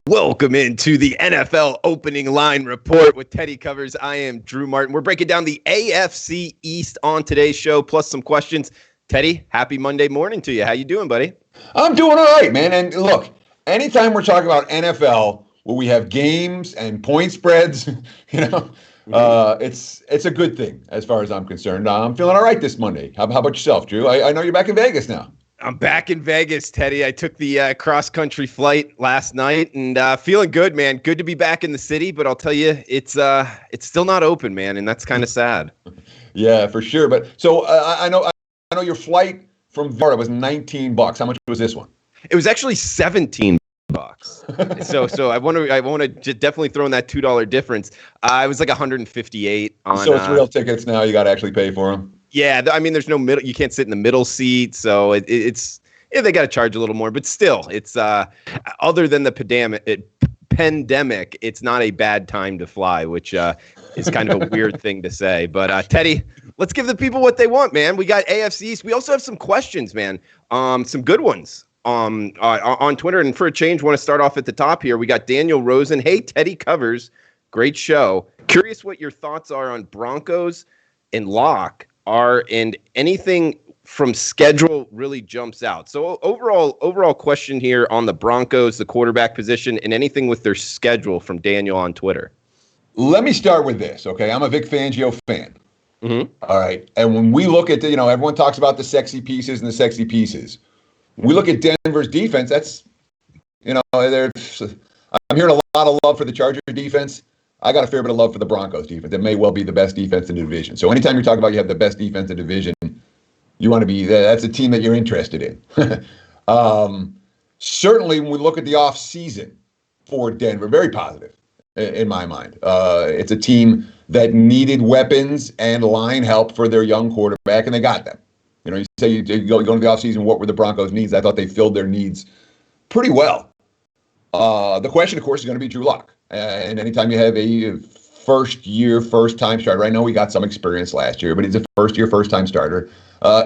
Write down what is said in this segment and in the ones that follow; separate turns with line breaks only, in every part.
Welcome into the NFL Opening Line Report with Teddy Covers. I am Drew Martin. We're breaking down the AFC East on today's show, plus some questions. Teddy, happy Monday morning to you. How you doing, buddy?
I'm doing all right, man. And look, anytime we're talking about NFL, where we have games and point spreads, it's a good thing as far as I'm concerned. I'm feeling all right this Monday. How about yourself, Drew? I know you're back in Vegas now.
I'm back in Vegas, Teddy. I took the cross-country flight last night and feeling good, man. Good to be back in the city, but I'll tell you, it's still not open, man, and that's kind of sad.
Yeah, for sure. But so I know your flight from Florida was $19. How much was this one?
It was actually $17. So I want to definitely throw in that $2 difference. It was like $158 on.
So it's real tickets now. You got to actually pay for them.
Yeah, I mean, there's no middle. You can't sit in the middle seat, so it's they got to charge a little more. But still, it's other than the pandemic, it's not a bad time to fly, which is kind of a weird thing to say. But Teddy, let's give the people what they want, man. We got AFC East. We also have some questions, man. Some good ones on Twitter. And for a change, want to start off at the top here. We got Daniel Rosen. Hey, Teddy Covers, great show. Curious what your thoughts are on Broncos and Locke. And anything from schedule really jumps out. So overall question here on the Broncos, the quarterback position, and anything with their schedule from Daniel on Twitter.
Let me start with this, okay? I'm a Vic Fangio fan.
Mm-hmm.
All right. And when we look at everyone talks about the sexy pieces and the sexy pieces. When we look at Denver's defense, that's, I'm hearing a lot of love for the Chargers defense. I got a fair bit of love for the Broncos defense. It may well be the best defense in the division. So anytime you're talking about you have the best defense in the division, you want to be that's a team that you're interested in. Certainly, when we look at the offseason for Denver, very positive in my mind. It's a team that needed weapons and line help for their young quarterback, and they got them. You say you go into the offseason, what were the Broncos' needs? I thought they filled their needs pretty well. The question, of course, is going to be Drew Lock. And anytime you have a first-time starter, I know we got some experience last year, but he's a first-time starter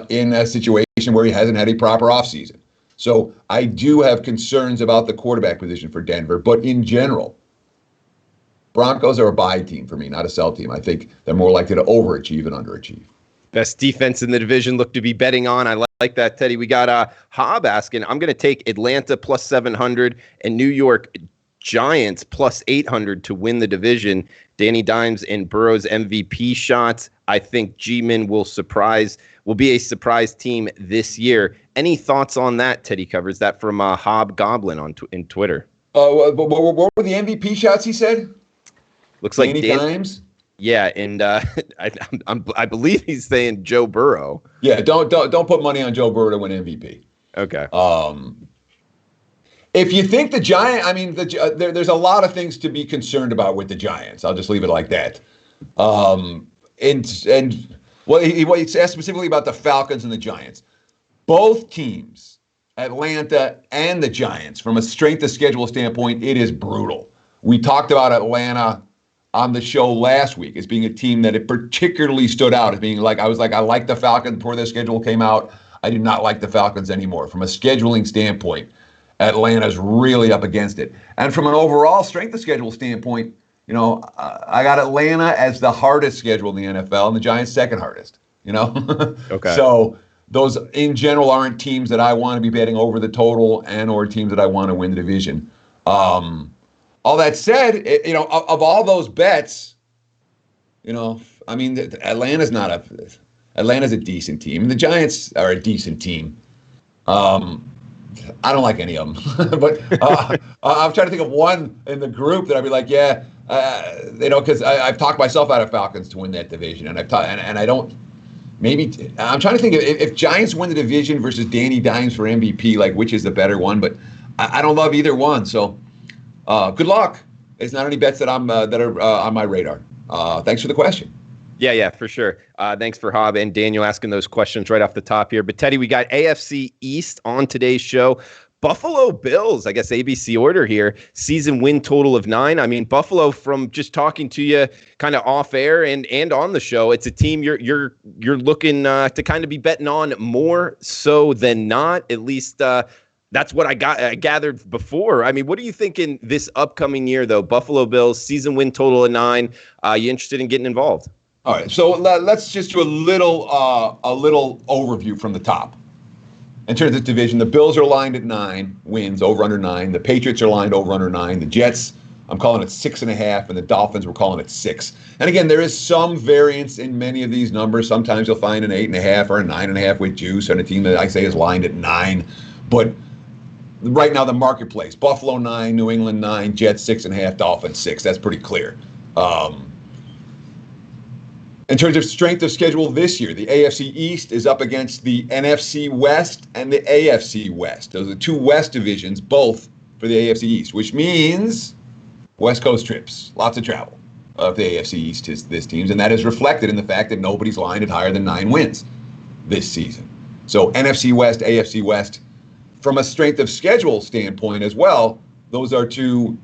in a situation where he hasn't had a proper offseason. So I do have concerns about the quarterback position for Denver, but in general, Broncos are a buy team for me, not a sell team. I think they're more likely to overachieve than underachieve.
Best defense in the division, look to be betting on. I like that, Teddy. We got Hobb asking, I'm going to take Atlanta plus 700 and New York Giants plus 800 to win the division. Danny Dimes and Burrow's MVP shots. I think G-Men will be a surprise team this year. Any thoughts on that, Teddy Covers? That from Hobgoblin in Twitter.
What were the MVP shots he said?
Looks like
Danny Dimes.
Yeah, and I believe he's saying Joe Burrow.
Yeah, don't put money on Joe Burrow to win MVP.
Okay.
If you think the Giants, there's a lot of things to be concerned about with the Giants. I'll just leave it like that. And he asked specifically about the Falcons and the Giants. Both teams, Atlanta and the Giants, from a strength of schedule standpoint, it is brutal. We talked about Atlanta on the show last week as being a team that it particularly stood out as being I like the Falcons before their schedule came out. I do not like the Falcons anymore. From a scheduling standpoint, Atlanta's really up against it. And from an overall strength of schedule standpoint, I got Atlanta as the hardest schedule in the NFL and the Giants second hardest,
Okay.
So those in general aren't teams that I want to be betting over the total and or teams that I want to win the division. All that said, of all those bets, Atlanta's a decent team. The Giants are a decent team. I don't like any of them, but I'm trying to think of one in the group that I'd be like, yeah, because I've talked myself out of Falcons to win that division, and I don't. Maybe I'm trying to think if Giants win the division versus Danny Dimes for MVP, which is the better one, but I don't love either one. So good luck. It's not any bets that are on my radar. Thanks for the question.
Yeah, for sure. Thanks for Hobb and Daniel asking those questions right off the top here. But Teddy, we got AFC East on today's show. Buffalo Bills, I guess ABC order here, season win total of 9. I mean, Buffalo, from just talking to you kind of off air and on the show, it's a team you're looking to kind of be betting on more so than not, at least That's what I gathered before. I mean, what are you thinking this upcoming year, though? Buffalo Bills, season win total of 9. You interested in getting involved?
All right, so let's just do a little overview from the top. In terms of division, the Bills are lined at 9 wins, over under 9. The Patriots are lined over under 9. The Jets, I'm calling it 6.5, and the Dolphins, we're calling it 6. And again, there is some variance in many of these numbers. Sometimes you'll find an 8.5 or a 9.5 with juice on a team that I say is lined at 9. But right now, the marketplace: Buffalo 9, New England 9, Jets 6.5, Dolphins 6. That's pretty clear. In terms of strength of schedule this year, the AFC East is up against the NFC West and the AFC West. Those are 2 West divisions, both for the AFC East, which means West Coast trips, lots of travel of the AFC East to this teams, and that is reflected in the fact that nobody's lined at higher than 9 wins this season. So NFC West, AFC West, from a strength of schedule standpoint as well, those are 2.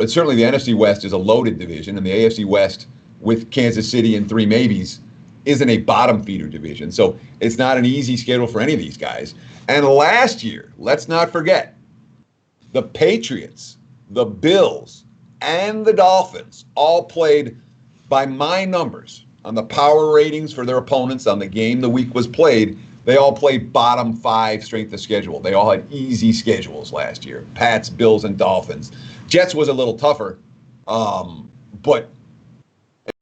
Certainly the NFC West is a loaded division, and the AFC West, with Kansas City and 3 maybes, isn't a bottom feeder division. So it's not an easy schedule for any of these guys. And last year, let's not forget, the Patriots, the Bills, and the Dolphins all played, by my numbers, on the power ratings for their opponents on the game the week was played, they all played bottom 5 strength of schedule. They all had easy schedules last year. Pats, Bills, and Dolphins. Jets was a little tougher, but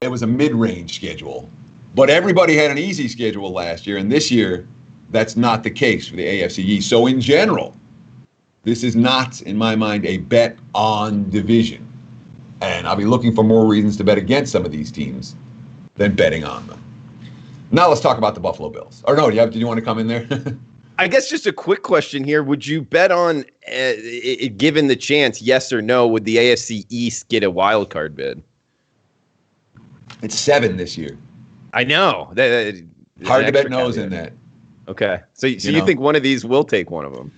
it was a mid-range schedule. But everybody had an easy schedule last year, and this year, that's not the case for the AFC East. So in general, this is not, in my mind, a bet on division. And I'll be looking for more reasons to bet against some of these teams than betting on them. Now let's talk about the Buffalo Bills. Or no, did you want to come in there?
I guess just a quick question here. Would you bet on, given the chance, yes or no, would the AFC East get a wild card bid?
It's 7 this year.
I know.
Hard to bet no's in that.
Okay. So you think one of these will take one of them?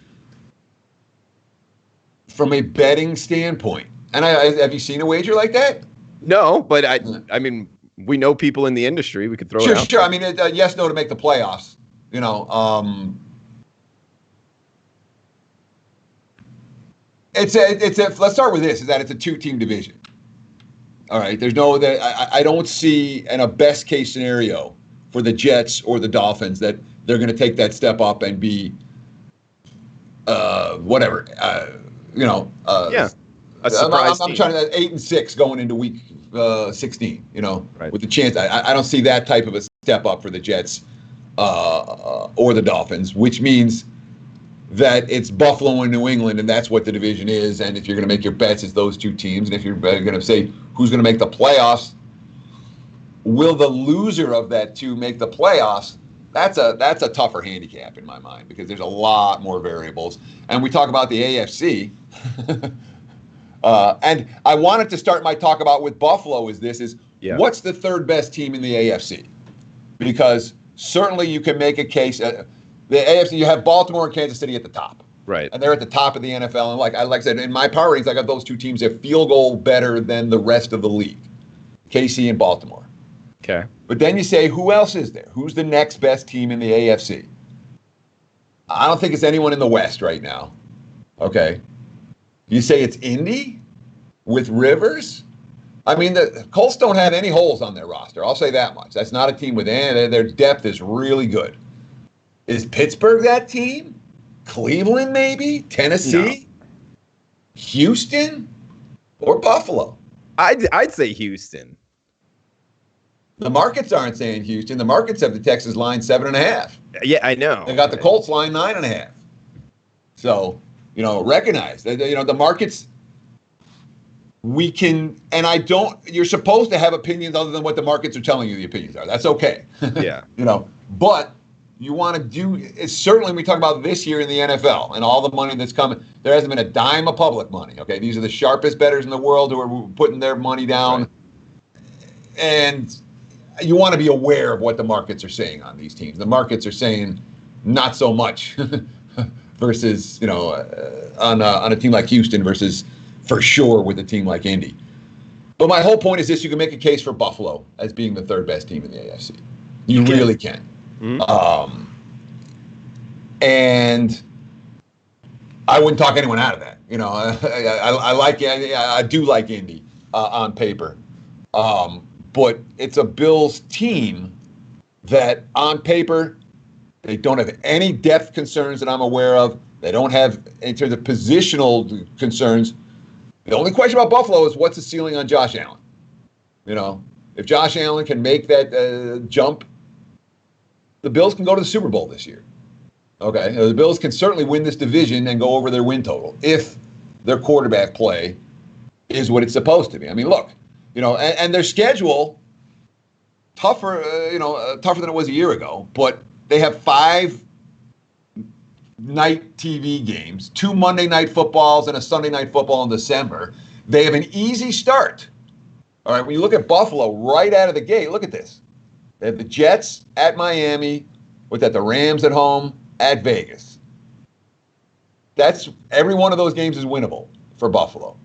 From a betting standpoint. And have you seen a wager like that?
No, but I mean, we know people in the industry. We could throw it out.
Sure. I mean, yes, no to make the playoffs. Let's start with this: is that it's a 2-team division. All right. I don't see in a best case scenario for the Jets or the Dolphins that they're going to take that step up and be whatever.
A surprise
I'm trying to 8-6 going into week 16.
Right.
With the chance. I don't see that type of a step up for the Jets or the Dolphins, which means that it's Buffalo and New England, and that's what the division is. And if you're going to make your bets, it's those 2 teams. And if you're going to say who's going to make the playoffs, will the loser of that 2 make the playoffs? That's a tougher handicap in my mind because there's a lot more variables. And we talk about the AFC. And I wanted to start my talk about with Buffalo what's the 3rd best team in the AFC? Because certainly you can make a case. The AFC, you have Baltimore and Kansas City at the top.
Right.
And they're at the top of the NFL. And like I said, in my power ratings, I got those 2 teams a field goal better than the rest of the league, KC and Baltimore.
Okay.
But then you say, who else is there? Who's the next best team in the AFC? I don't think it's anyone in the West right now. Okay. You say it's Indy with Rivers? I mean, the Colts don't have any holes on their roster. I'll say that much. That's not a team with any. Their depth is really good. Is Pittsburgh that team? Cleveland, maybe? Tennessee? No. Houston? Or Buffalo?
I'd say Houston.
The markets aren't saying Houston. The markets have the Texans line 7.5.
Yeah, I know.
They got the Colts line 9.5. So, recognize that, the markets, we can, and you're supposed to have opinions other than what the markets are telling you the opinions are. That's okay.
Yeah.
But you want to do, certainly when we talk about this year in the NFL and all the money that's coming, there hasn't been a dime of public money. Okay. These are the sharpest bettors in the world who are putting their money down. Right. And you want to be aware of what the markets are saying on these teams. The markets are saying not so much versus, on a team like Houston versus for sure with a team like Indy. But my whole point is this: you can make a case for Buffalo as being the 3rd best team in the AFC. You really can. Mm-hmm. And I wouldn't talk anyone out of that. I do like Indy on paper. But it's a Bills team that on paper, they don't have any depth concerns that I'm aware of. They don't have, in terms of positional concerns. The only question about Buffalo is what's the ceiling on Josh Allen? If Josh Allen can make that jump, the Bills can go to the Super Bowl this year. Okay, the Bills can certainly win this division and go over their win total if their quarterback play is what it's supposed to be. I mean, look, and their schedule tougher than it was a year ago, but they have 5 night TV games, 2 Monday night footballs and a Sunday night football in December. They have an easy start. All right, when you look at Buffalo right out of the gate, look at this. They have the Jets at Miami, the Rams at home, at Vegas. That's every one of those games is winnable for Buffalo.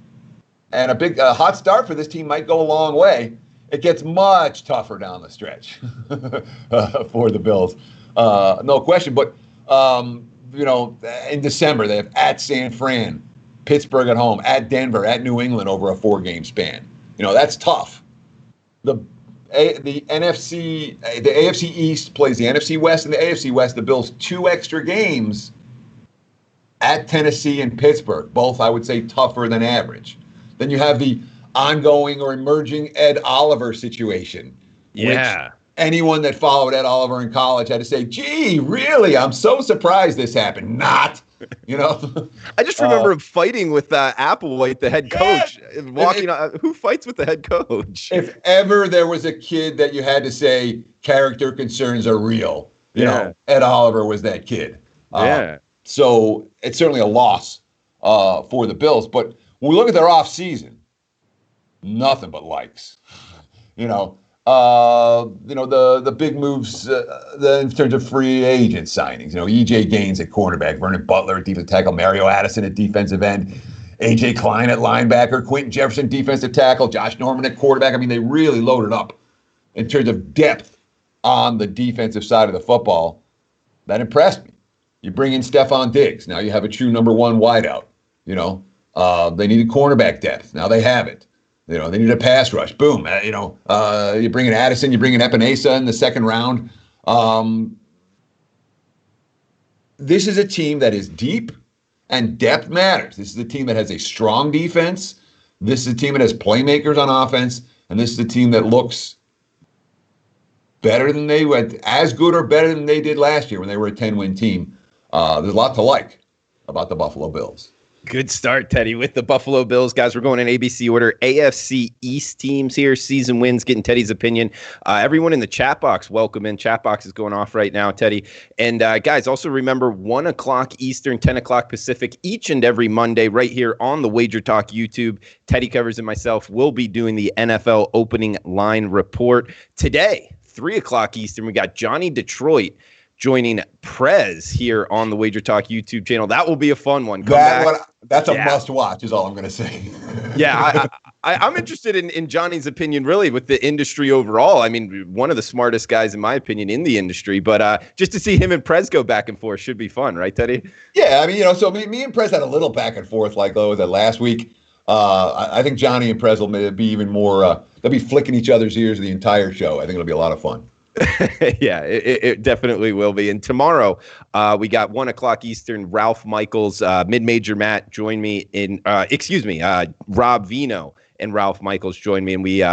And a big hot start for this team might go a long way. It gets much tougher down the stretch for the Bills. No question. But, in December, they have at San Fran, Pittsburgh at home, at Denver, at New England over a 4-game span. That's tough. The AFC East plays the NFC West and the AFC West. The Bills 2 extra games at Tennessee and Pittsburgh, both I would say tougher than average. Then you have the ongoing or emerging Ed Oliver situation.
Yeah.
Which anyone that followed Ed Oliver in college had to say, gee, really? I'm so surprised this happened. Not.
I just remember him fighting with Applewhite, the head coach, walking. Who fights with the head coach?
If ever there was a kid that you had to say character concerns are real, Ed Oliver was that kid. So it's certainly a loss for the Bills. But when we look at their offseason, nothing but likes. The big moves in terms of free agent signings. E.J. Gaines at cornerback, Vernon Butler at defensive tackle, Mario Addison at defensive end, A.J. Klein at linebacker, Quentin Jefferson defensive tackle, Josh Norman at quarterback. I mean, they really loaded up in terms of depth on the defensive side of the football. That impressed me. You bring in Stephon Diggs. Now you have a true number 1 wideout. They needed cornerback depth. Now they have it. They need a pass rush. Boom. You bring in Addison, you bring in Epinesa in the second round. This is a team that is deep, and depth matters. This is a team that has a strong defense. This is a team that has playmakers on offense, and this is a team that looks better than they went, as good or better than they did last year when they were a 10-win team. There's a lot to like about the Buffalo Bills.
Good start, Teddy, with the Buffalo Bills. Guys, we're going in ABC order. AFC East teams here, season wins, getting Teddy's opinion. Everyone in the chat box, welcome in. Chat box is going off right now, Teddy. And guys, also remember 1 o'clock Eastern, 10 o'clock Pacific, each and every Monday right here on the WagerTalk YouTube. Teddy Covers and myself will be doing the NFL opening line report. Today, 3 o'clock Eastern, we got Johnny Detroit joining Prez here on the WagerTalk YouTube channel. That will be a fun one.
That's a must watch is all I'm going to say.
I'm interested in Johnny's opinion, really, with the industry overall. I mean, one of the smartest guys, in my opinion, in the industry. But just to see him and Prez go back and forth should be fun, right, Teddy?
Yeah, I mean, so me and Prez had a little back and forth like that last week. I think Johnny and Prez will be even more, they'll be flicking each other's ears the entire show. I think it'll be a lot of fun.
Yeah, it definitely will be. And tomorrow, we got 1 o'clock Eastern. Ralph Michaels, Mid-Major Matt, join me in. Rob Vino and Ralph Michaels join me, and we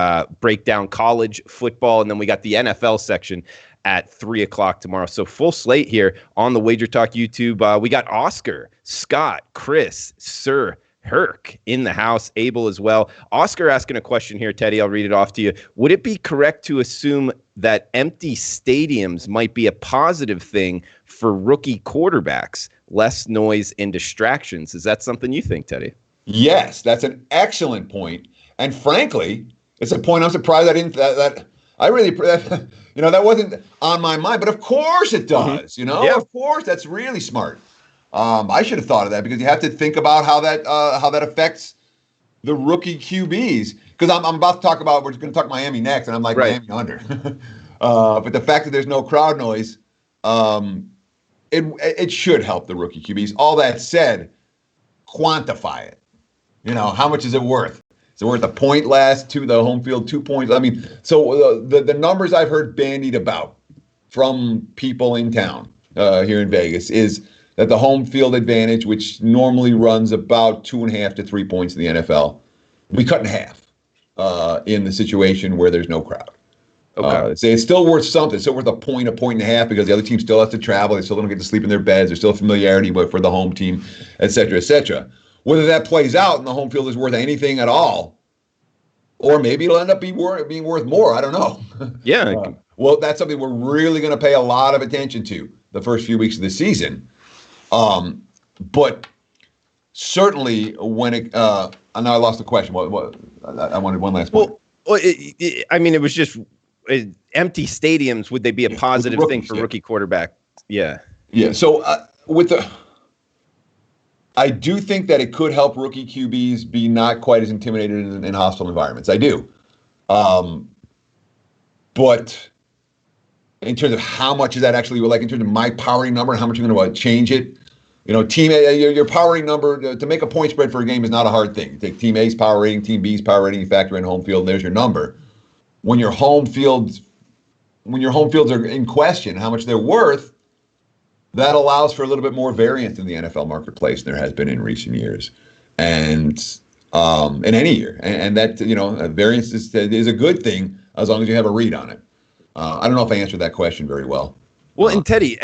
break down college football, and then we got the NFL section at 3 o'clock tomorrow. So full slate here on the WagerTalk YouTube. We got Oscar, Scott, Chris, Sir, Herc in the house, Abel as well. Oscar asking a question here, Teddy. I'll read it off to you. Would it be correct to assume that empty stadiums might be a positive thing for rookie quarterbacks? Less noise and distractions. Is that something you think, Teddy?
Yes, that's an excellent point. And frankly, it's a point I'm surprised I didn't. That wasn't on my mind. But of course it does.
Yeah.
Of course, that's really smart. I should have thought of that because you have to think about how that affects the rookie QBs. Because I'm about to talk about, we're going to talk Miami next, and I'm like, right. Miami under. But the fact that there's no crowd noise, it should help the rookie QBs. All that said, quantify it. How much is it worth? Is it worth a point last to the home field, 2 points? I mean, so the numbers I've heard bandied about from people in town here in Vegas is that the home field advantage, which normally runs about 2.5 to 3 points in the NFL, we cut in half in the situation where there's no crowd.
Okay.
It's still worth something. It's still worth a point and a half because the other team still has to travel. They still don't get to sleep in their beds. There's still familiarity for the home team, et cetera, et cetera. Whether that plays out and the home field is worth anything at all, or maybe it'll end up being worth more. I don't know.
Yeah.
Well, that's something we're really going to pay a lot of attention to the first few weeks of the season. But certainly when it, now I lost the question. What I wanted one last point.
Well, it was just empty stadiums. Would they be a positive thing for rookie quarterback? Yeah. Yeah.
So I do think that it could help rookie QBs be not quite as intimidated in hostile environments. I do. But in terms of how much is that actually, like in terms of my powering number and how much you're going to change it, team A, your powering number to make a point spread for a game is not a hard thing. You take team A's power rating, team B's power rating, you factor in home field, and there's your number. When your home fields are in question, how much they're worth, that allows for a little bit more variance in the NFL marketplace than there has been in recent years, and in any year. And that variance is a good thing as long as you have a read on it. I don't know if I answered that question very well.
Well, and Teddy,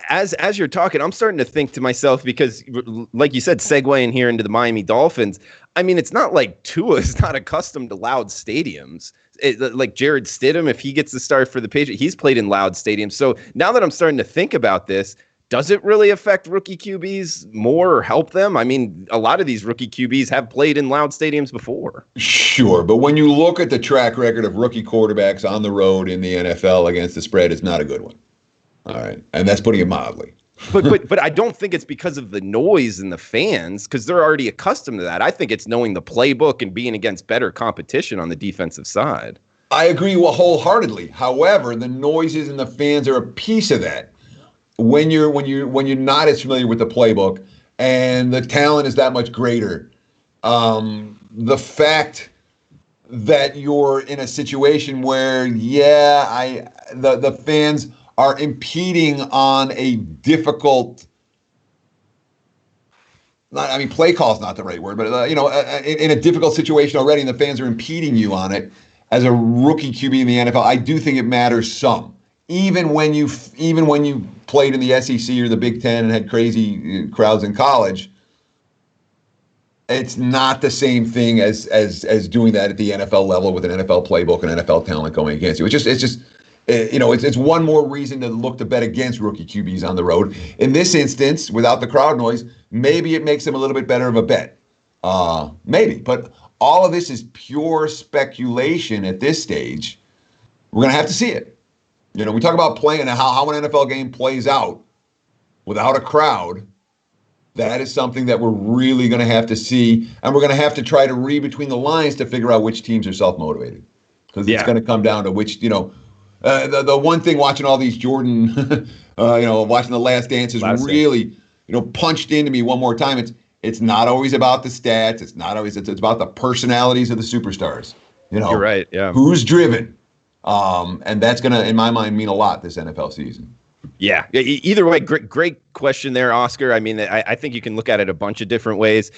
as you're talking, I'm starting to think to myself, because like you said, segueing here into the Miami Dolphins, I mean, it's not like Tua is not accustomed to loud stadiums. Like Jared Stidham, if he gets the start for the Patriots, he's played in loud stadiums. So now that I'm starting to think about this, does it really affect rookie QBs more or help them? I mean, a lot of these rookie QBs have played in loud stadiums before.
Sure, but when you look at the track record of rookie quarterbacks on the road in the NFL against the spread, it's not a good one. All right, and that's putting it mildly.
But I don't think it's because of the noise and the fans, because they're already accustomed to that. I think it's knowing the playbook and being against better competition on the defensive side.
I agree wholeheartedly. However, the noises and the fans are a piece of that. When you're not as familiar with the playbook and the talent is that much greater, the fact that you're in a situation where the fans are impeding on a difficult, play call is not the right word, but in a difficult situation already, and the fans are impeding you on it as a rookie QB in the NFL. I do think it matters some, even when you played in the SEC or the Big Ten and had crazy crowds in college. It's not the same thing as doing that at the NFL level with an NFL playbook and NFL talent going against you. It's one more reason to look to bet against rookie QBs on the road. In this instance, without the crowd noise, maybe it makes them a little bit better of a bet. Maybe. But all of this is pure speculation at this stage. We're going to have to see it. We talk about playing and how an NFL game plays out without a crowd. That is something that we're really going to have to see. And we're going to have to try to read between the lines to figure out which teams are self-motivated. Because it's going to come down to which, the one thing watching all these Jordan, watching The Last Dance is really, punched into me one more time. It's not always about the stats. It's not always. It's about the personalities of the superstars.
You're right. Yeah.
Who's driven, and that's gonna, in my mind, mean a lot this NFL season.
Yeah. Either way, great question there, Oscar. I mean, I think you can look at it a bunch of different ways.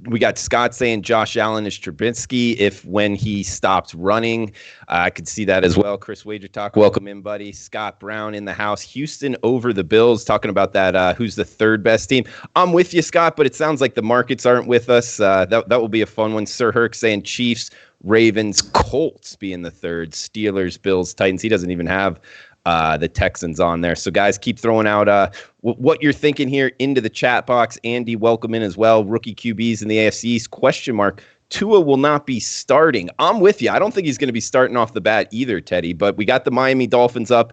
We got Scott saying Josh Allen is Trubisky when he stops running. I could see that as well. Chris WagerTalk, welcome in, buddy. Scott Brown in the house. Houston over the Bills, talking about that. Who's the third best team? I'm with you, Scott, but it sounds like the markets aren't with us. That will be a fun one. Sir Herc saying Chiefs, Ravens, Colts being the third. Steelers, Bills, Titans. He doesn't even have the Texans on there. So guys, keep throwing out what you're thinking here into the chat box. Andy, welcome in as well. Rookie QBs in the AFC East, ? Tua will not be starting. I'm with you. I don't think he's going to be starting off the bat either, Teddy, but we got the Miami Dolphins up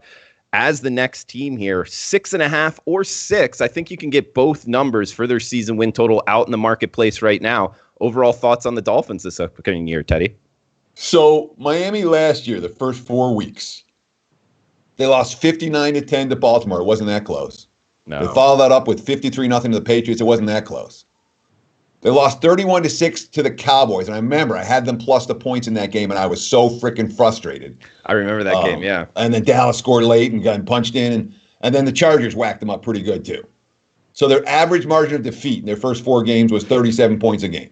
as the next team here, 6.5 or 6. I think you can get both numbers for their season win total out in the marketplace right now. Overall thoughts on the Dolphins this upcoming year, Teddy?
So Miami last year, the first 4 weeks, they lost 59-10 to Baltimore. It wasn't that close.
No.
They followed that up with 53-0 to the Patriots. It wasn't that close. They lost 31-6 to the Cowboys. And I remember I had them plus the points in that game, and I was so freaking frustrated.
I remember that game, yeah.
And then Dallas scored late and got punched in. And then the Chargers whacked them up pretty good, too. So their average margin of defeat in their first 4 games was 37 points a game.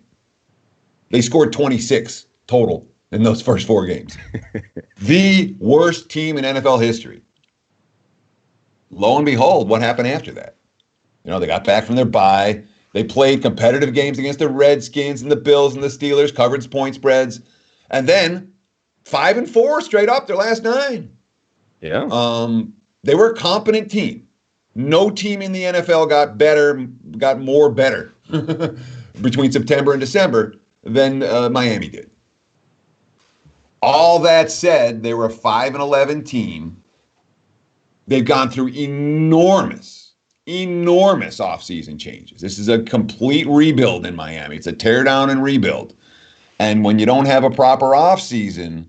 They scored 26 total in those first 4 games. The worst team in NFL history. Lo and behold, what happened after that? They got back from their bye. They played competitive games against the Redskins and the Bills and the Steelers, covered point spreads. And then 5-4 straight up their last 9.
Yeah.
They were a competent team. No team in the NFL got more better between September and December than Miami did. All that said, they were a 5-11 team. They've gone through enormous offseason changes. This is a complete rebuild in Miami. It's a tear down and rebuild. And when you don't have a proper offseason,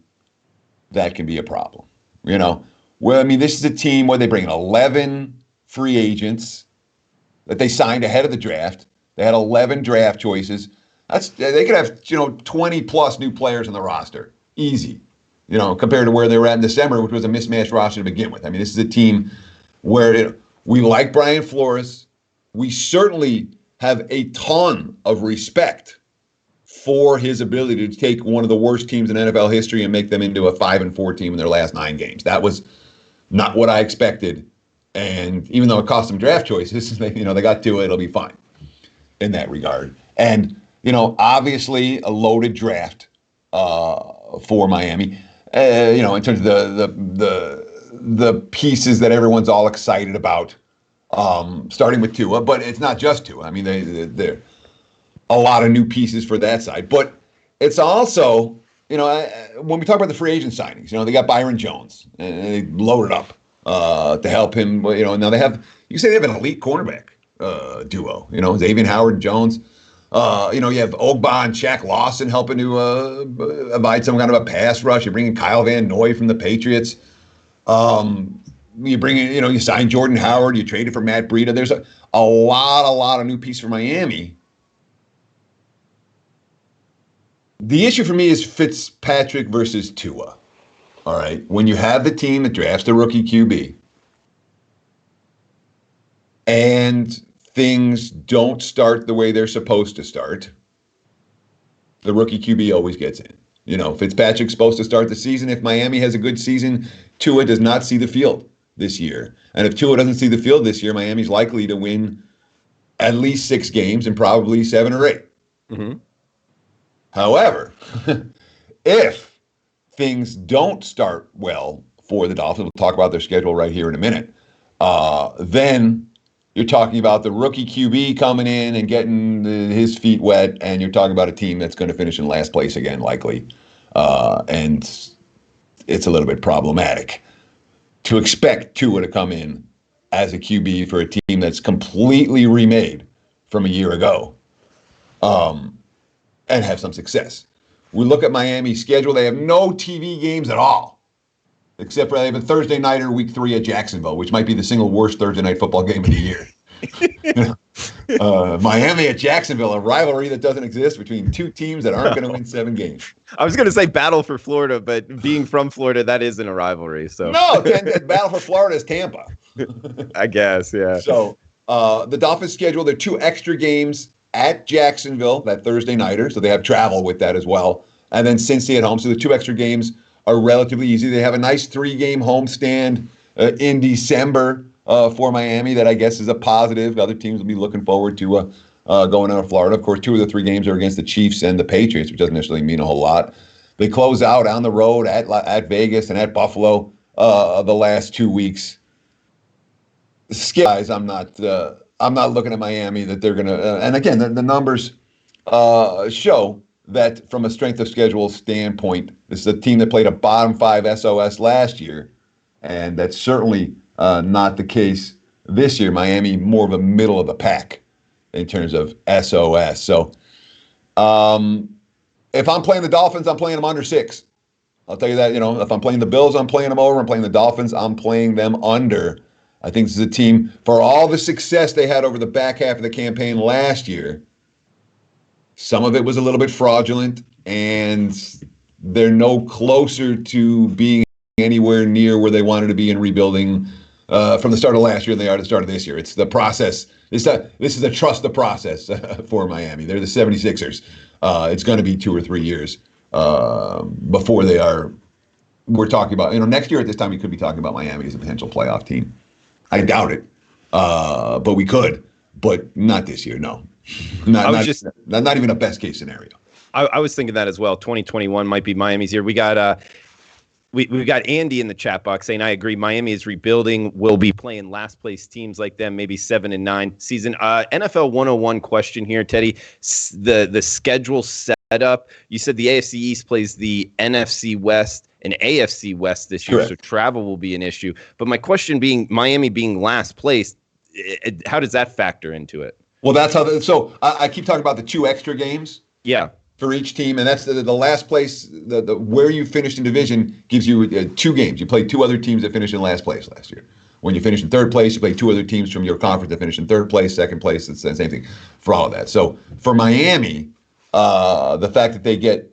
that can be a problem. Well, I mean, this is a team where they bring in 11 free agents that they signed ahead of the draft. They had 11 draft choices. They could have 20 plus new players on the roster, easy. Compared to where they were at in December, which was a mismatched roster to begin with. I mean, this is a team where we like Brian Flores. We certainly have a ton of respect for his ability to take one of the worst teams in NFL history and make them into a 5-4 team in their last 9 games. That was not what I expected. And even though it cost them draft choices, they got to it. It'll be fine in that regard. And, obviously a loaded draft for Miami. In terms of the pieces that everyone's all excited about, starting with Tua, but it's not just Tua. I mean, they're a lot of new pieces for that side, but it's also, when we talk about the free agent signings, they got Byron Jones and they loaded up to help him. Now you can say they have an elite cornerback duo. Xavier Howard and Jones. You have Ogba and Shaq Lawson helping to provide some kind of a pass rush. You're bringing Kyle Van Noy from the Patriots. You bring in, you sign Jordan Howard. You traded for Matt Breida. There's a lot of new pieces for Miami. The issue for me is Fitzpatrick versus Tua. All right. When you have the team that drafts the rookie QB and things don't start the way they're supposed to start, the rookie QB always gets in. Fitzpatrick's supposed to start the season. If Miami has a good season, Tua does not see the field this year. And if Tua doesn't see the field this year, Miami's likely to win at least 6 games and probably 7 or 8. Mm-hmm. However, if things don't start well for the Dolphins, we'll talk about their schedule right here in a minute, then you're talking about the rookie QB coming in and getting his feet wet, and you're talking about a team that's going to finish in last place again, likely. And it's a little bit problematic to expect Tua to come in as a QB for a team that's completely remade from a year ago and have some success. We look at Miami's schedule. They have no TV games at all, except for they have a Thursday nighter week 3 at Jacksonville, which might be the single worst Thursday night football game of the year. Miami at Jacksonville, a rivalry that doesn't exist between 2 teams that aren't going to win 7 games.
I was going to say battle for Florida, but being from Florida, that isn't a rivalry. So
no, battle for Florida is Tampa.
I guess, yeah.
So the Dolphins schedule their 2 extra games at Jacksonville, that Thursday nighter, so they have travel with that as well. And then Cincy at home, so the 2 extra games are relatively easy. They have a nice 3-game homestand in December for Miami that I guess is a positive. Other teams will be looking forward to going out of Florida. Of course, 2 of the 3 games are against the Chiefs and the Patriots, which doesn't necessarily mean a whole lot. They close out on the road at Vegas and at Buffalo the last 2 weeks. Guys, I'm not looking at Miami that they're going to, and again, the numbers show that from a strength of schedule standpoint, this is a team that played a bottom 5 SOS last year, and that's certainly not the case this year. Miami more of a middle of the pack in terms of SOS. So if I'm playing the Dolphins, I'm playing them under 6. I'll tell you that, if I'm playing the Bills, I'm playing them over. I'm playing the Dolphins, I'm playing them under. I think this is a team, for all the success they had over the back half of the campaign last year, Some of it was a little bit fraudulent, and they're no closer to being anywhere near where they wanted to be in rebuilding from the start of last year than they are at the start of this year. It's the process. This is a trust the process for Miami. They're the 76ers. It's going to be 2 or 3 years before they are. We're talking about, next year at this time, we could be talking about Miami as a potential playoff team. I doubt it, but we could. But not this year, no. Not even a best case scenario.
I was thinking that as well. 2021 might be Miami's year. We got we've got Andy in the chat box saying, I agree. Miami is rebuilding. We'll be playing last place teams like them, maybe 7-9 season. NFL 101 question here, Teddy. The schedule setup. You said the AFC East plays the NFC West and AFC West this year,
Correct.
So travel will be an issue. But my question being, Miami being last place, how does that factor into it?
Well, that's how. So I keep talking about the 2 extra games.
Yeah.
For each team, and that's the last place. The where you finished in division gives you 2 games. You play 2 other teams that finished in last place last year. When you finish in 3rd place, you play 2 other teams from your conference that finished in 3rd place, 2nd place. It's the same thing for all of that. So for Miami, the fact that they get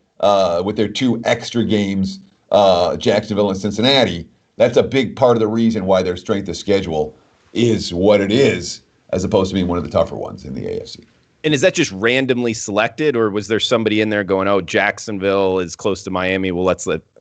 with their 2 extra games, Jacksonville and Cincinnati, that's a big part of the reason why their strength of schedule is what it is, as opposed to being one of the tougher ones in the AFC.
And is that just randomly selected, or was there somebody in there going, oh, Jacksonville is close to Miami, well,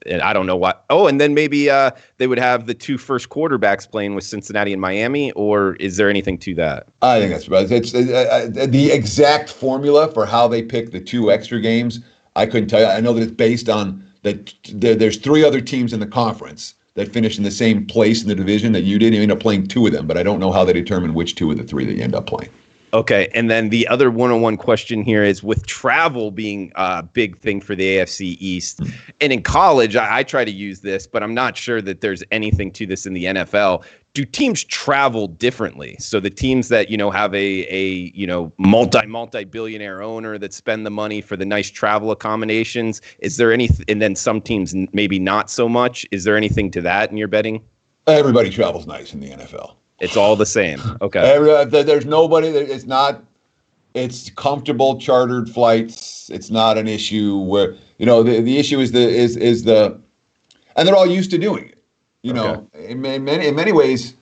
and I don't know why. Oh, and then maybe they would have the 2 first quarterbacks playing with Cincinnati and Miami, or is there anything to that?
I think that's right. It's the exact formula for how they pick the 2 extra games. I couldn't tell you. I know that it's based on that there's 3 other teams in the conference that finished in the same place in the division that you did. You end up playing 2 of them, but I don't know how they determine which 2 of the 3 that you end up playing.
Okay, and then the other one-on-one question here is, with travel being a big thing for the AFC East, and in college, I try to use this, but I'm not sure that there's anything to this in the NFL. Do teams travel differently? So the teams that, have a multi-billionaire owner that spend the money for the nice travel accommodations, is there any, and then some teams maybe not so much, is there anything to that in your betting?
Everybody travels nice in the NFL.
It's all the same. Okay.
There's nobody. It's comfortable chartered flights. It's not an issue where, the issue is the, and they're all used to doing it. In many ways,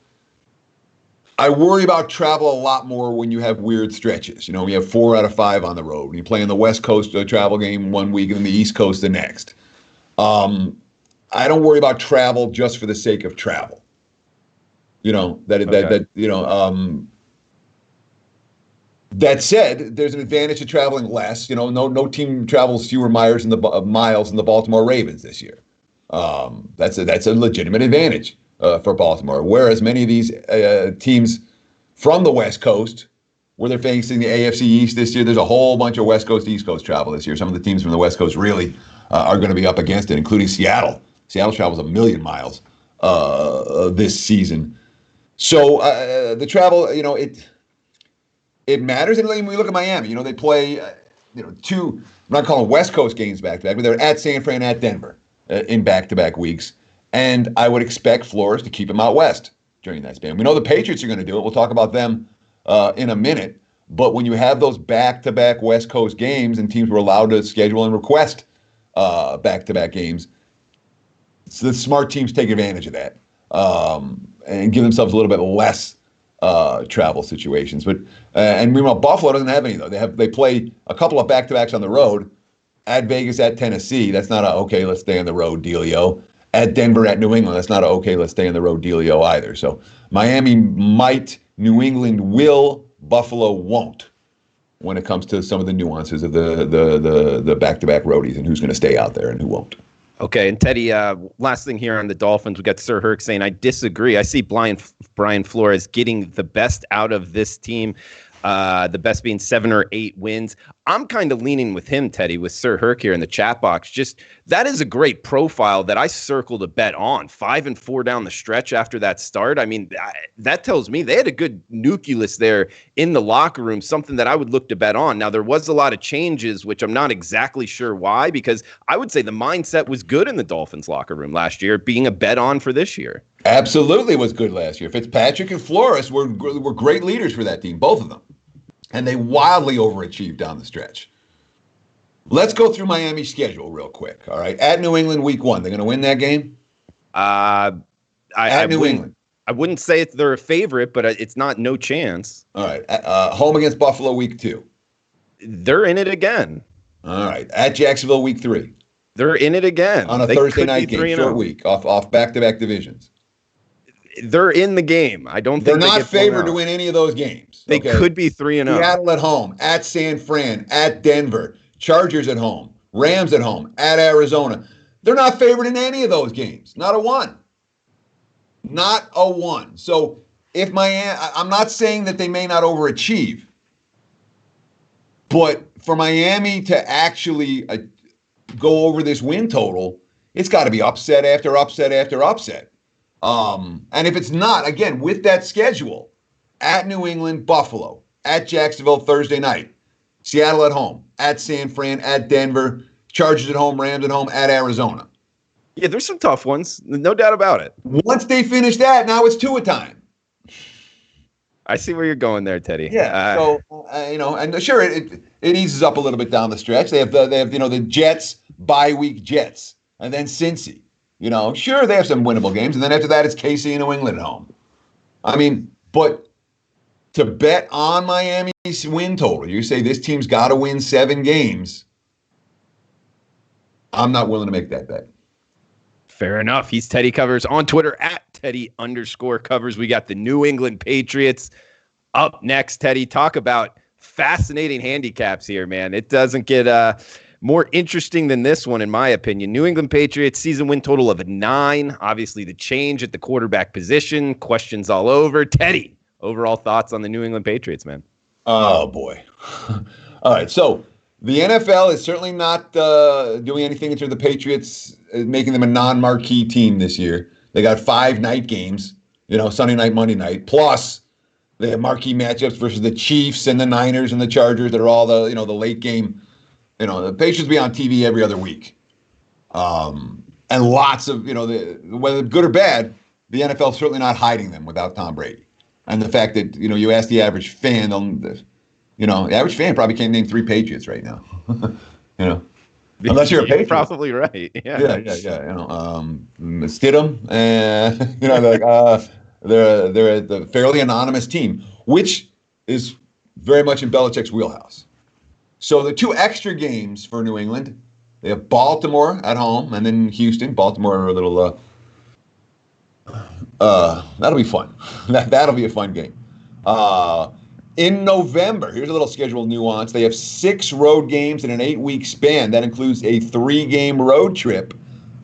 I worry about travel a lot more when you have weird stretches. We have 4 out of 5 on the road. When you play on the West Coast a travel game one week and then the East Coast the next. I don't worry about travel just for the sake of travel. That said, there's an advantage to traveling less. No team travels fewer miles in the Baltimore Ravens this year. That's a legitimate advantage for Baltimore. Whereas many of these teams from the West Coast, where they're facing the AFC East this year, there's a whole bunch of West Coast, East Coast travel this year. Some of the teams from the West Coast really are going to be up against it, including Seattle. Seattle travels 1,000,000 miles this season. So the travel, it matters. And when we look at Miami, they play, 2, I'm not calling West Coast games back-to-back, but they're at San Fran, at Denver in back-to-back weeks. And I would expect Flores to keep them out west during that span. We know the Patriots are going to do it. We'll talk about them in a minute. But when you have those back-to-back West Coast games and teams were allowed to schedule and request back-to-back games, so the smart teams take advantage of that. And give themselves a little bit less travel situations. But and meanwhile, Buffalo doesn't have any though. They play a couple of back-to-backs on the road, at Vegas, at Tennessee. That's not a okay, let's stay on the road dealio. At Denver, at New England. That's not a okay, let's stay on the road dealio either. So Miami might, New England will, Buffalo won't, when it comes to some of the nuances of the back-to-back roadies and who's going to stay out there and who won't.
Okay, and Teddy, last thing here on the Dolphins, we got Sir Herc saying, I disagree. I see Brian Flores getting the best out of this team, the best being 7 or 8 wins. I'm kind of leaning with him, Teddy, with Sir Herc here in the chat box. Just that is a great profile that I circled a bet on. 5-4 down the stretch after that start. I mean, that tells me they had a good nucleus there in the locker room, something that I would look to bet on. Now, there was a lot of changes, which I'm not exactly sure why, because I would say the mindset was good in the Dolphins locker room last year, being a bet on for this year.
Absolutely was good last year. Fitzpatrick and Flores were great leaders for that team, both of them. And they wildly overachieved down the stretch. Let's go through Miami's schedule real quick. All right. At New England week 1, they're going to win that game?
I
New England.
I wouldn't say they're a favorite, but it's not no chance.
All right. Home against Buffalo week 2.
They're in it again.
All right. At Jacksonville week 3.
They're in it again.
On a Thursday night game, short week, off back-to-back divisions.
They're in the game. I don't think
they're not favored to win any of those games.
They could be 3-0.
Seattle at home, at San Fran, at Denver, Chargers at home, Rams at home, at Arizona. They're not favored in any of those games. Not a one. Not a one. So if I'm not saying that they may not overachieve, but for Miami to actually go over this win total, it's got to be upset after upset after upset. And if it's not, again, with that schedule, at New England, Buffalo, at Jacksonville Thursday night, Seattle at home, at San Fran, at Denver, Chargers at home, Rams at home, at Arizona.
Yeah, there's some tough ones, no doubt about it.
Once they finish that, now it's 2 a time.
I see where you're going there, Teddy.
Yeah. And sure, it eases up a little bit down the stretch. They have the Jets bye week Jets, and then Cincy. Sure, they have some winnable games, and then after that, it's KC and New England at home. I mean, but to bet on Miami's win total, you say this team's got to win 7 games. I'm not willing to make that bet.
Fair enough. He's Teddy Covers on Twitter at Teddy_Covers. We got the New England Patriots up next. Teddy, talk about fascinating handicaps here, man. It doesn't get more interesting than this one, in my opinion. New England Patriots season win total of 9. Obviously, the change at the quarterback position. Questions all over. Teddy, overall thoughts on the New England Patriots, man?
Oh, boy. All right, so the NFL is certainly not doing anything into the Patriots, making them a non-marquee team this year. They got 5 night games, Sunday night, Monday night. Plus, they have marquee matchups versus the Chiefs and the Niners and the Chargers that are all the late game. The Patriots be on TV every other week. And lots of, whether good or bad, the NFL is certainly not hiding them without Tom Brady. And the fact that, you ask the average fan, the average fan probably can't name 3 Patriots right now. Unless you're a Patriot.
Probably right. Yeah.
Stidham, they're a fairly anonymous team, which is very much in Belichick's wheelhouse. So the 2 extra games for New England, they have Baltimore at home and then Houston. Baltimore a little. That'll be fun. That'll be a fun game. In November, here's a little schedule nuance. They have 6 road games in an 8-week span. That includes a 3-game road trip,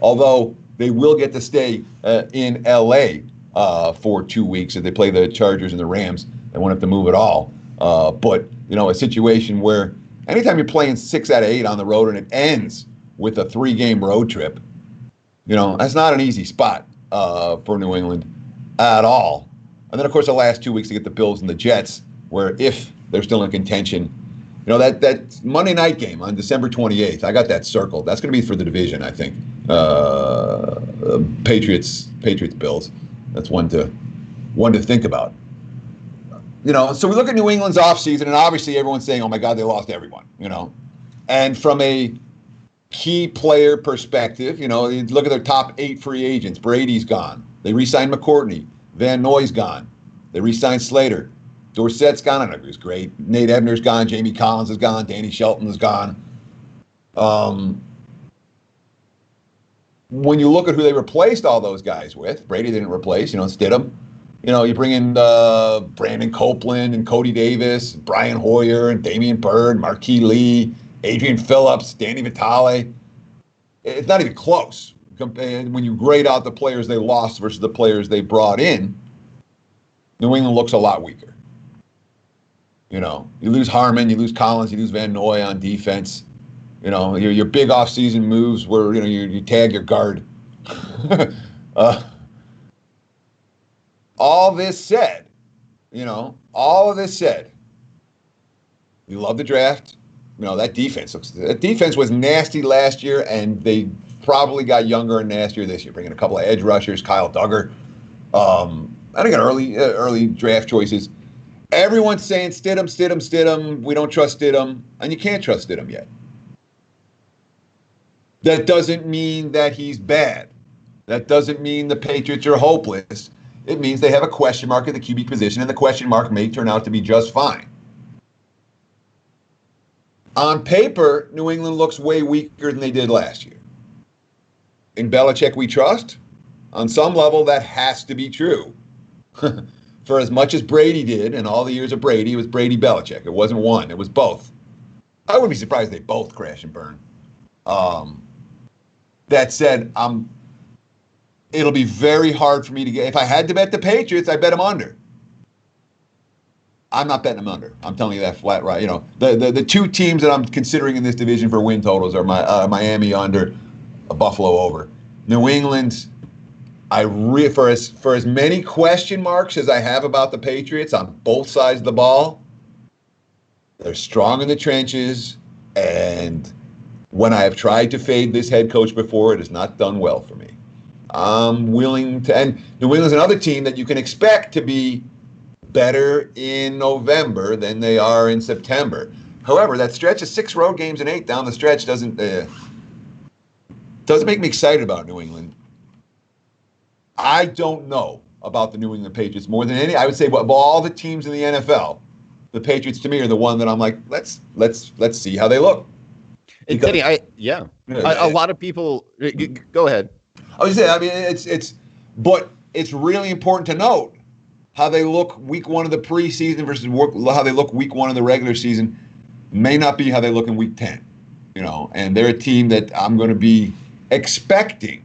although they will get to stay in L.A. For 2 weeks if they play the Chargers and the Rams. They won't have to move at all. But, a situation where anytime you're playing 6 out of 8 on the road and it ends with a 3-game road trip, that's not an easy spot for New England at all. And then, of course, the last 2 weeks to get the Bills and the Jets, where if they're still in contention, that Monday night game on December 28th, I got that circled. That's going to be for the division, I think. Patriots, Bills. That's one to think about. So we look at New England's offseason, and obviously everyone's saying, oh, my God, they lost everyone, And from a key player perspective, you look at their top 8 free agents. Brady's gone. They re-signed McCourtney. Van Noy's gone. They re-signed Slater. Dorsett's gone. I don't know if he was great. Nate Ebner's gone. Jamie Collins is gone. Danny Shelton is gone. When you look at who they replaced all those guys with, Brady didn't replace, Stidham. You bring in Brandon Copeland and Cody Davis, Brian Hoyer and Damian Byrd, Marquis Lee, Adrian Phillips, Danny Vitale. It's not even close. When you grade out the players they lost versus the players they brought in, New England looks a lot weaker. You lose Harmon, you lose Collins, you lose Van Noy on defense. Your big offseason moves where, you tag your guard. All this said, you love the draft. That defense was nasty last year, and they probably got younger and nastier this year, bringing a couple of edge rushers, Kyle Duggar. I think early draft choices. Everyone's saying Stidham. We don't trust Stidham, and you can't trust Stidham yet. That doesn't mean that he's bad. That doesn't mean the Patriots are hopeless. It means they have a question mark at the QB position, and the question mark may turn out to be just fine. On paper, New England looks way weaker than they did last year. In Belichick, we trust. On some level, that has to be true. For as much as Brady did, and all the years of Brady, it was Brady Belichick. It wasn't one. It was both. I wouldn't be surprised if they both crash and burn. That said, it'll be very hard for me to get. If I had to bet the Patriots, I bet them under. I'm not betting them under. I'm telling you that flat right. You know, the two teams that I'm considering in this division for win totals are Miami under, Buffalo over. New England, for as many question marks as I have about the Patriots on both sides of the ball, they're strong in the trenches, and when I have tried to fade this head coach before, it has not done well for me. I'm willing to, and New England's another team that you can expect to be better in November than they are in September. However, that stretch of 6 road games and 8 down the stretch doesn't make me excited about New England. I don't know about the New England Patriots more than any. I would say of all the teams in the NFL, the Patriots to me are the one that I'm like, let's see how they look.
And Teddy, a lot of people. Go ahead.
I was saying, I mean, but it's really important to note how they look week 1 of the preseason versus how they look week 1 of the regular season may not be how they look in week 10. You know, and they're a team that I'm going to be expecting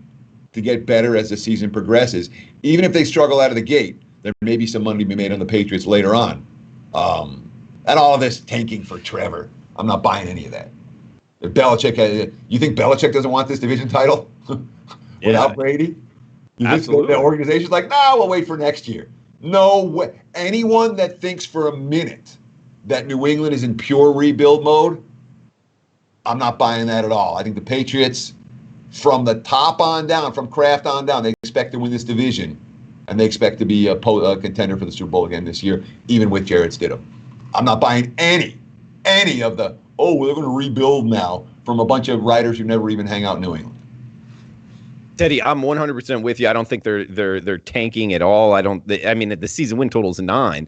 to get better as the season progresses. Even if they struggle out of the gate, there may be some money to be made on the Patriots later on. And all of this tanking for Trevor, I'm not buying any of that. If Belichick, you think Belichick doesn't want this division title without Brady? You think the organization's like, no, we'll wait for next year. No way. Anyone that thinks for a minute that New England is in pure rebuild mode, I'm not buying that at all. I think the Patriots, from the top on down, from Kraft on down, they expect to win this division, and they expect to be a contender for the Super Bowl again this year, even with Jarrett Stidham. I'm not buying any of the, we're going to rebuild now, from a bunch of writers who never even hang out in New England.
Teddy, I'm 100% with you. I don't think they're tanking at all. I mean, the season win total is 9.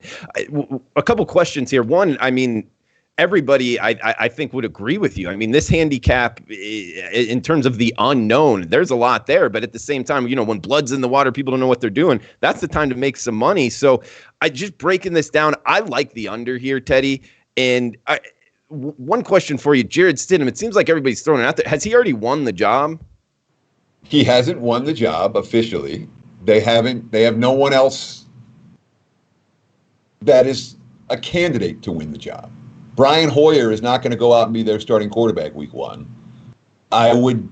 A couple questions here. One, I mean, everybody, I think, would agree with you. I mean, this handicap, in terms of the unknown, there's a lot there. But at the same time, you know, when blood's in the water, people don't know what they're doing. That's the time to make some money. So just breaking this down, I like the under here, Teddy. And one question for you, Jarrett Stidham, it seems like everybody's throwing it out there. Has he already won the job?
He hasn't won the job officially. They have no one else that is a candidate to win the job. Brian Hoyer is not going to go out and be their starting quarterback week 1. Of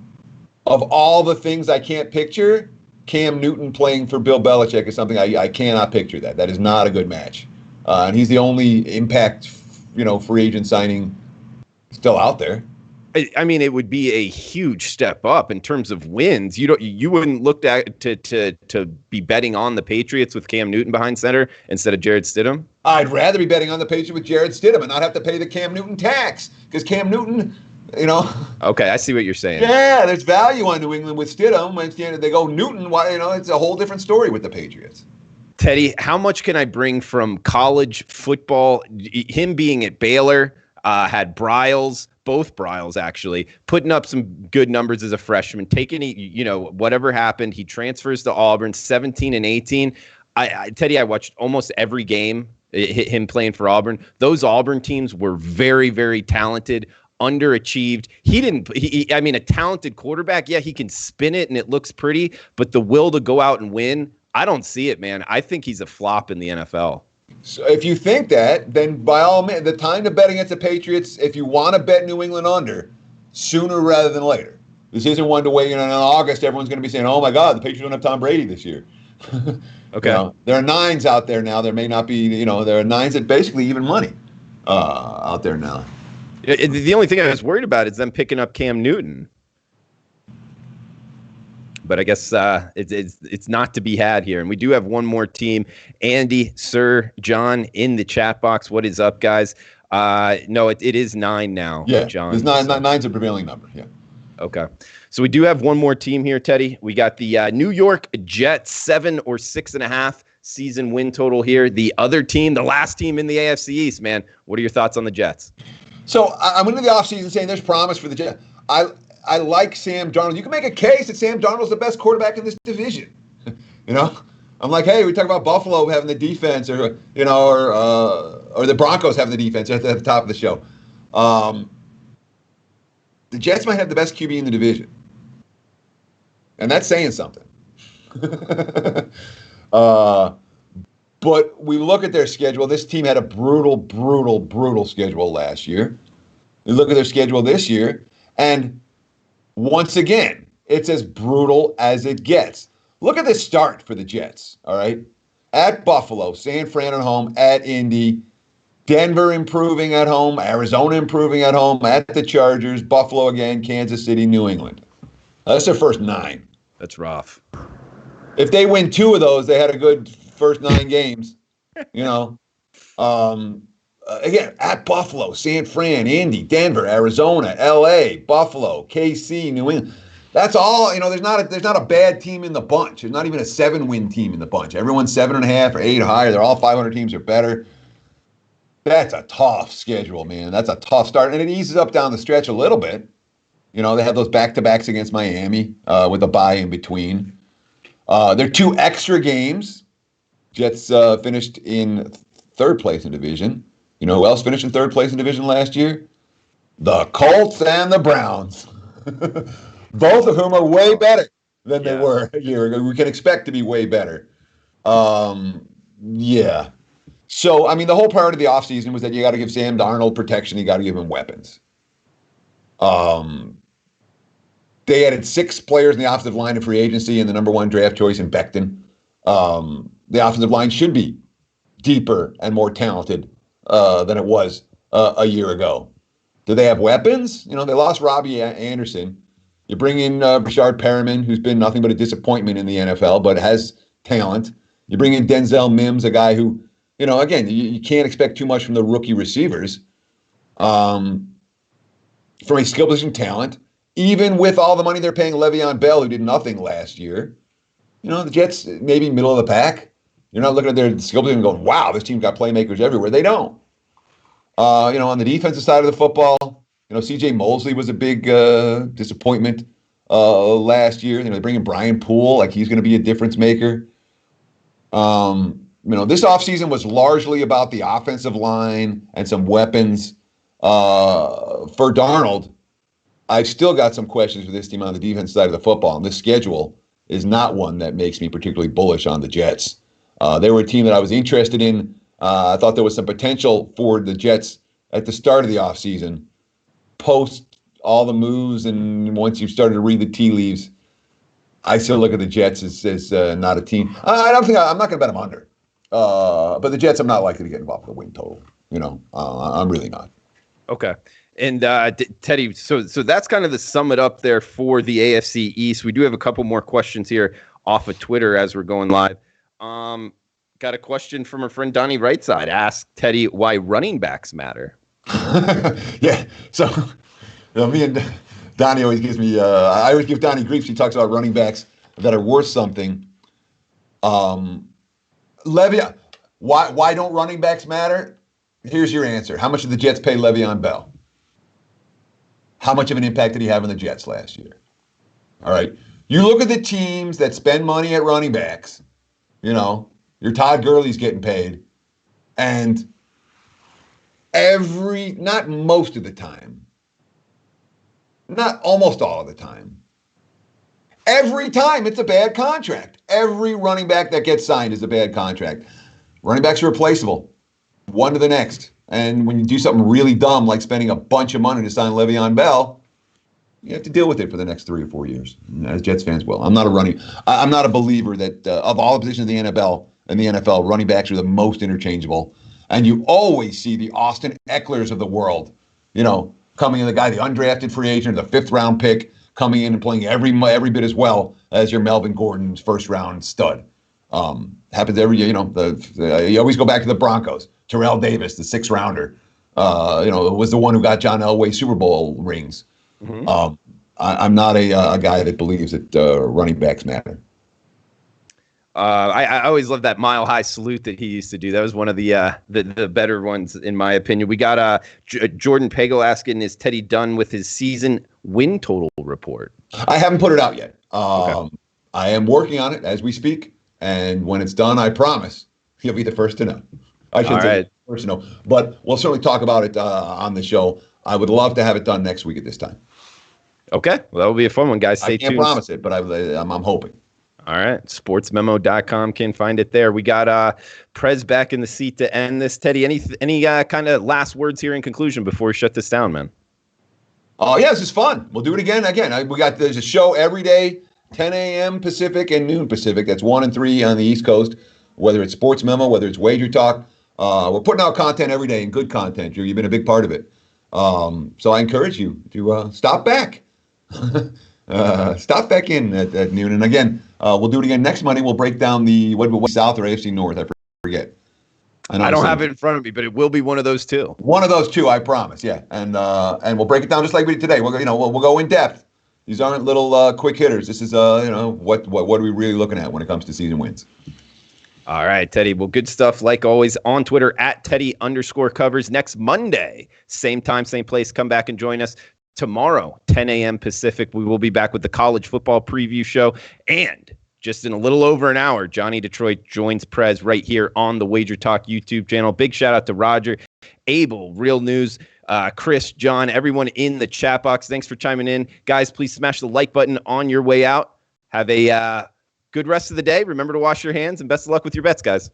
all the things I can't picture, Cam Newton playing for Bill Belichick is something I cannot picture that. That is not a good match. And he's the only impact, free agent signing still out there.
I mean, it would be a huge step up in terms of wins. You wouldn't look to be betting on the Patriots with Cam Newton behind center instead of Jarrett Stidham?
I'd rather be betting on the Patriots with Jarrett Stidham and not have to pay the Cam Newton tax, because Cam Newton,
Okay, I see what you're saying.
Yeah, there's value on New England with Stidham. When they go Newton, it's a whole different story with the Patriots.
Teddy, how much can I bring from college football? Him being at Baylor, had both Bryles actually, putting up some good numbers as a freshman, taking, whatever happened, he transfers to Auburn, 17 and 18. Teddy, I watched almost every game, him playing for Auburn. Those Auburn teams were very, very talented, underachieved. A talented quarterback, yeah, he can spin it and it looks pretty, but the will to go out and win, I don't see it, man. I think he's a flop in the NFL.
So if you think that, then by all means, the time to bet against the Patriots, if you want to bet New England under, sooner rather than later. This isn't one to wait. In August, everyone's going to be saying, oh, my God, the Patriots don't have Tom Brady this year.
Okay.
There are 9s out there now. There may not be, there are 9s at basically even money out there now.
The only thing I was worried about is them picking up Cam Newton. But I guess it's not to be had here. And we do have one more team. Andy, Sir, John in the chat box. What is up, guys? No, it is 9 now.
Yeah,
John.
It's 9. 9's a prevailing number. Yeah.
Okay. So we do have one more team here, Teddy. We got the New York Jets, 7 or 6.5 season win total here. The other team, the last team in the AFC East, man. What are your thoughts on the Jets?
So I'm into the offseason saying there's promise for the Jets. I like Sam Darnold. You can make a case that Sam Darnold's the best quarterback in this division. I'm like, hey, we talk about Buffalo having the defense, or the Broncos having the defense at the top of the show. The Jets might have the best QB in the division, and that's saying something. But we look at their schedule. This team had a brutal schedule last year. We look at their schedule this year, and once again, it's as brutal as it gets. Look at the start for the Jets, all right? At Buffalo, San Fran at home, at Indy, Denver improving at home, Arizona improving at home, at the Chargers, Buffalo again, Kansas City, New England. That's their first 9.
That's rough.
If they win 2 of those, they had a good first 9 games. Again, at Buffalo, San Fran, Indy, Denver, Arizona, LA, Buffalo, KC, New England. That's all. There's not a bad team in the bunch. There's not even a 7-win team in the bunch. Everyone's 7.5 or 8 higher. They're all 500 teams or better. That's a tough schedule, man. That's a tough start, and it eases up down the stretch a little bit. They have those back-to-backs against Miami with a bye in between. There are 2 extra games. Jets finished in 3rd place in division. You know who else finished in 3rd place in division last year? The Colts and the Browns. Both of whom are way better than they were a year ago. We can expect to be way better. Yeah. So, the whole part of the offseason was that you got to give Sam Darnold protection. You got to give him weapons. They added 6 players in the offensive line in free agency and the number 1 draft choice in Becton. The offensive line should be deeper and more talented than it was a year ago. Do they have weapons? They lost Robbie Anderson. You bring in Rashard Perriman, who's been nothing but a disappointment in the NFL, but has talent. You bring in Denzel Mims, a guy who, again, you can't expect too much from the rookie receivers. From a skill position talent, even with all the money they're paying Le'Veon Bell, who did nothing last year, the Jets maybe middle of the pack. You're not looking at their skill position and going, wow, this team's got playmakers everywhere. They don't. On the defensive side of the football, C.J. Mosley was a big disappointment last year. They bring in Brian Poole, like he's going to be a difference maker. This offseason was largely about the offensive line and some weapons. For Darnold, I've still got some questions for this team on the defense side of the football, and this schedule is not one that makes me particularly bullish on the Jets. They were a team that I was interested in. I thought there was some potential for the Jets at the start of the offseason. Post all the moves, and once you started to read the tea leaves, I still look at the Jets as not a team. I'm not going to bet them under. But the Jets, I'm not likely to get involved with the win total. I'm really not.
Okay. And Teddy, so that's kind of the sum it up there for the AFC East. We do have a couple more questions here off of Twitter as we're going live. Got a question from our friend Donnie Rightside. Asked Teddy why running backs matter.
Yeah. So, me and Donnie always gives me. I always give Donnie grief. He talks about running backs that are worth something. Le'Veon, why don't running backs matter? Here's your answer. How much did the Jets pay Le'Veon Bell? How much of an impact did he have on the Jets last year? All right. You look at the teams that spend money at running backs. Your Todd Gurley's getting paid, and not most of the time, not almost all of the time, every time it's a bad contract. Every running back that gets signed is a bad contract. Running backs are replaceable, one to the next. And when you do something really dumb, like spending a bunch of money to sign Le'Veon Bell, you have to deal with it for the next 3 or 4 years. As Jets fans will. I'm not a believer that of all the positions in the NFL, running backs are the most interchangeable. And you always see the Austin Ecklers of the world, coming in, the guy, the undrafted free agent, the 5th round pick, coming in and playing every bit as well as your Melvin Gordon's 1st round stud. Happens every year. You always go back to the Broncos. Terrell Davis, the 6th rounder, was the one who got John Elway Super Bowl rings. Mm-hmm. I'm not a guy that believes that running backs matter.
I always loved that mile high salute that he used to do. That was one of the better ones, in my opinion. We got Jordan Pagel asking, is Teddy done with his season win total report?
I haven't put it out yet.
Okay.
I am working on it as we speak. And when it's done, I promise you'll be the first to know. I shouldn't say first to know, but we'll certainly talk about it on the show. I would love to have it done next week at this time.
Okay. Well, that will be a fun one, guys. Stay tuned.
I can't promise it, but I'm hoping.
All right. Sportsmemo.com can find it there. We got Prez back in the seat to end this. Teddy, any kind of last words here in conclusion before we shut this down, man?
Oh, yeah, this is fun. We'll do it again. There's a show every day, 10 a.m. Pacific and noon Pacific. That's 1 and 3 on the East Coast, whether it's Sports Memo, whether it's WagerTalk. We're putting out content every day, and good content, Drew. You've been a big part of it. So I encourage you to stop back. Stop back in at noon. And again, we'll do it again next Monday. We'll break down the South or AFC North. I forget.
I don't have it in front of me, but it will be one of those two.
One of those two, I promise. Yeah, and we'll break it down just like we did today. We'll go in depth. These aren't little quick hitters. This is what are we really looking at when it comes to season wins.
All right, Teddy. Well, good stuff. Like always, on Twitter at Teddy_covers. Next Monday, same time, same place. Come back and join us. Tomorrow, 10 a.m. Pacific, we will be back with the college football preview show. And just in a little over an hour, Johnny Detroit joins Prez right here on the WagerTalk YouTube channel. Big shout out to Roger, Abel, Real News, Chris, John, everyone in the chat box. Thanks for chiming in. Guys, please smash the like button on your way out. Have a good rest of the day. Remember to wash your hands, and best of luck with your bets, guys.